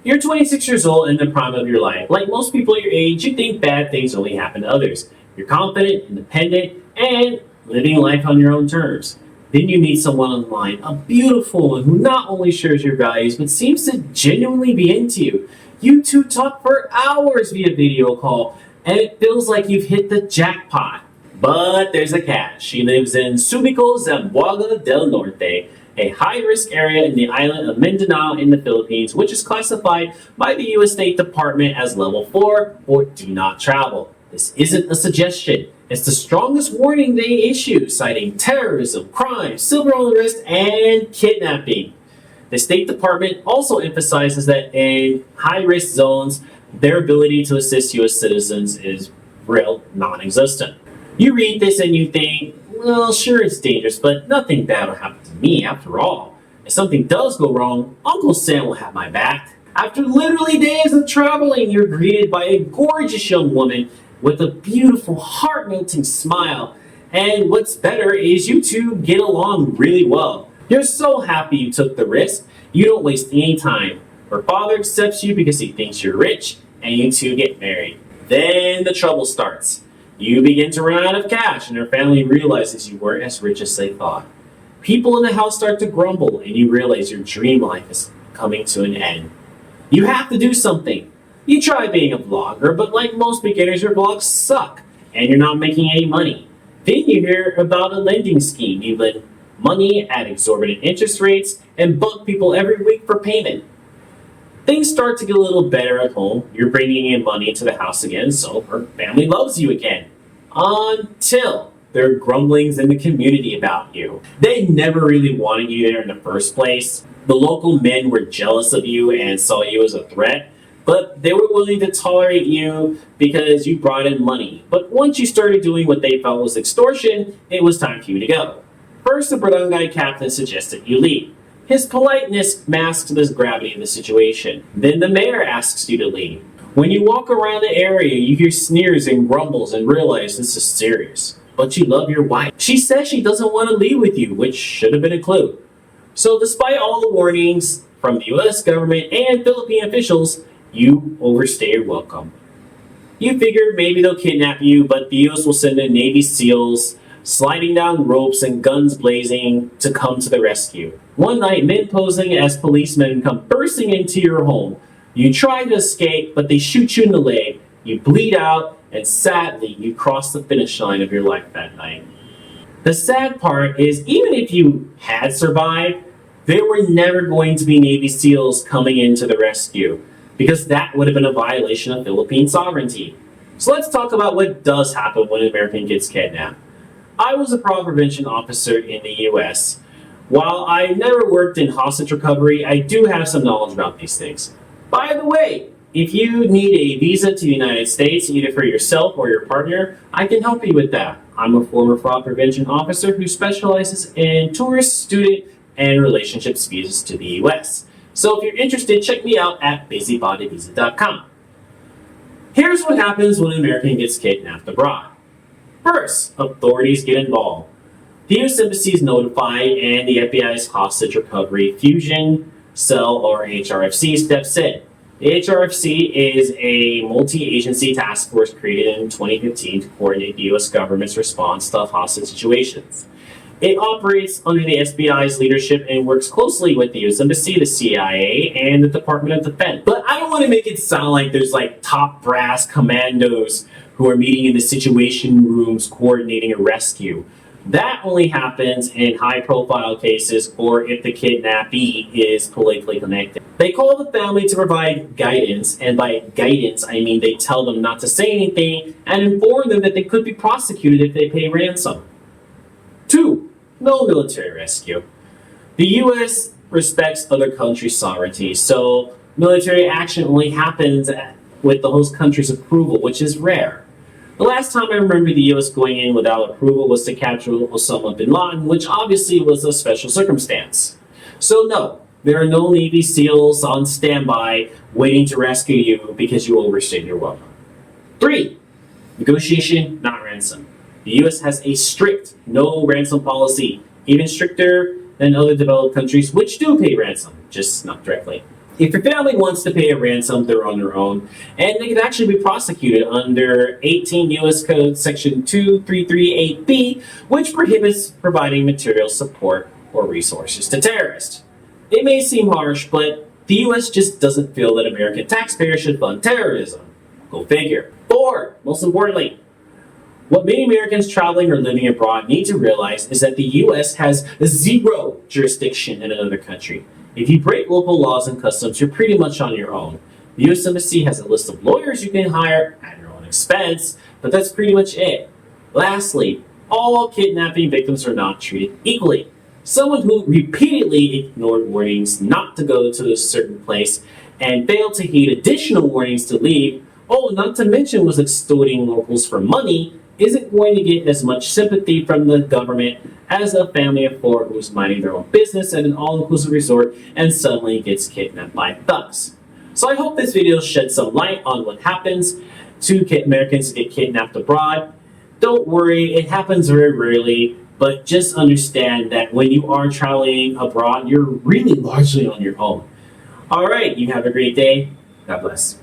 You're 26 years old in the prime of your life. Like most people your age, you think bad things only happen to others. You're confident, independent, and living life on your own terms. Then you meet someone online, a beautiful one who not only shares your values, but seems to genuinely be into you. You two talk for hours via video call, and it feels like you've hit the jackpot. But there's a catch. She lives in Subico, Zamboanga del Norte, a high-risk area in the island of Mindanao in the Philippines, which is classified by the U.S. State Department as Level 4 or Do Not Travel. This isn't a suggestion. It's the strongest warning they issue, citing terrorism, crime, silver unrest, and kidnapping. The State Department also emphasizes that in high-risk zones, their ability to assist U.S. citizens is real non-existent. You read this and you think, well, sure it's dangerous, but nothing bad will happen to me after all. If something does go wrong, Uncle Sam will have my back. After literally days of traveling, you're greeted by a gorgeous young woman with a beautiful, heart-melting smile. And what's better is you two get along really well. You're so happy you took the risk, you don't waste any time. Her father accepts you because he thinks you're rich, and you two get married. Then the trouble starts. You begin to run out of cash, and her family realizes you weren't as rich as they thought. People in the house start to grumble, and you realize your dream life is coming to an end. You have to do something. You try being a vlogger, but like most beginners, your vlogs suck, and you're not making any money. Then you hear about a lending scheme. You lend money at exorbitant interest rates and bug people every week for payment. Things start to get a little better at home. You're bringing in money to the house again, so her family loves you again. Until there are grumblings in the community about you. They never really wanted you there in the first place. The local men were jealous of you and saw you as a threat, but they were willing to tolerate you because you brought in money. But once you started doing what they felt was extortion, it was time for you to go. First, the barangay captain suggested you leave. His politeness masks the gravity of the situation. Then the mayor asks you to leave. When you walk around the area, you hear sneers and grumbles and realize this is serious. But you love your wife. She says she doesn't want to leave with you, which should have been a clue. So despite all the warnings from the US government and Philippine officials, you overstay your welcome. You figure maybe they'll kidnap you, but the US will send in Navy SEALs, sliding down ropes and guns blazing to come to the rescue. One night, men posing as policemen come bursting into your home. You try to escape, but they shoot you in the leg. You bleed out, and sadly, you cross the finish line of your life that night. The sad part is, even if you had survived, there were never going to be Navy SEALs coming in to the rescue, because that would have been a violation of Philippine sovereignty. So let's talk about what does happen when an American gets kidnapped. I was a fraud prevention officer in the US. While I never worked in hostage recovery, I do have some knowledge about these things. By the way, if you need a visa to the United States, either for yourself or your partner, I can help you with that. I'm a former fraud prevention officer who specializes in tourist, student, and relationships visas to the US. So if you're interested, check me out at busybodivisa.com. Here's what happens when an American gets kidnapped abroad. First, authorities get involved. The U.S. Embassy is notified, and the FBI's Hostage Recovery Fusion Cell, or HRFC, steps in. The HRFC is a multi-agency task force created in 2015 to coordinate the U.S. government's response to hostage situations. It operates under the FBI's leadership and works closely with the U.S. Embassy, the CIA, and the Department of Defense. But I don't want to make it sound like there's like top brass commandos who are meeting in the situation rooms coordinating a rescue. That only happens in high-profile cases or if the kidnappee is politically connected. They call the family to provide guidance, and by guidance I mean they tell them not to say anything and inform them that they could be prosecuted if they pay ransom. 2. No military rescue. The U.S. respects other countries' sovereignty, so military action only happens with the host country's approval, which is rare. The last time I remember the U.S. going in without approval was to capture Osama bin Laden, which obviously was a special circumstance. So no, there are no Navy SEALs on standby waiting to rescue you because you overstayed your welcome. 3. Negotiation, not ransom. The U.S. has a strict no ransom policy, even stricter than other developed countries which do pay ransom, just not directly. If your family wants to pay a ransom, they're on their own, and they can actually be prosecuted under 18 U.S. Code Section 2338B, which prohibits providing material support or resources to terrorists. It may seem harsh, but the U.S. just doesn't feel that American taxpayers should fund terrorism. Go figure. 4. Most importantly, what many Americans traveling or living abroad need to realize is that the U.S. has zero jurisdiction in another country. If you break local laws and customs, you're pretty much on your own. The U.S. Embassy has a list of lawyers you can hire at your own expense, but that's pretty much it. Lastly, all kidnapping victims are not treated equally. Someone who repeatedly ignored warnings not to go to a certain place and failed to heed additional warnings to leave, not to mention was extorting locals for money, isn't going to get as much sympathy from the government as a family of 4 who's minding their own business at an all-inclusive resort and suddenly gets kidnapped by thugs. So I hope this video sheds some light on what happens to Americans who get kidnapped abroad. Don't worry, it happens very rarely, but just understand that when you are traveling abroad, you're really largely on your own. Alright, you have a great day. God bless.